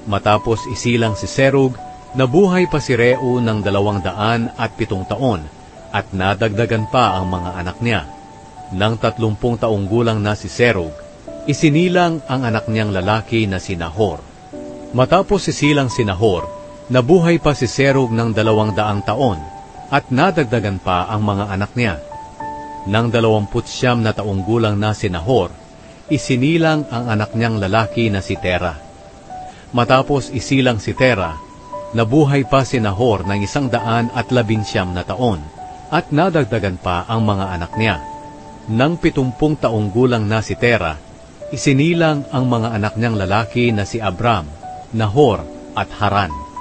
Matapos isilang si Serug, nabuhay pa si Reu ng 207 taon at nadagdagan pa ang mga anak niya. Nang 30 taong gulang na si Serug, isinilang ang anak niyang lalaki na si Nahor. Matapos isilang si Nahor, nabuhay pa si Serug ng 200 taon at nadagdagan pa ang mga anak niya. Nang 29 na taong gulang na si Nahor, isinilang ang anak niyang lalaki na si Tera. Matapos isilang si Tera, nabuhay pa si Nahor ng 119 na taon at nadagdagan pa ang mga anak niya. Nang 70 taong gulang na si Tera, isinilang ang mga anak niyang lalaki na si Abram, Nahor at Haran.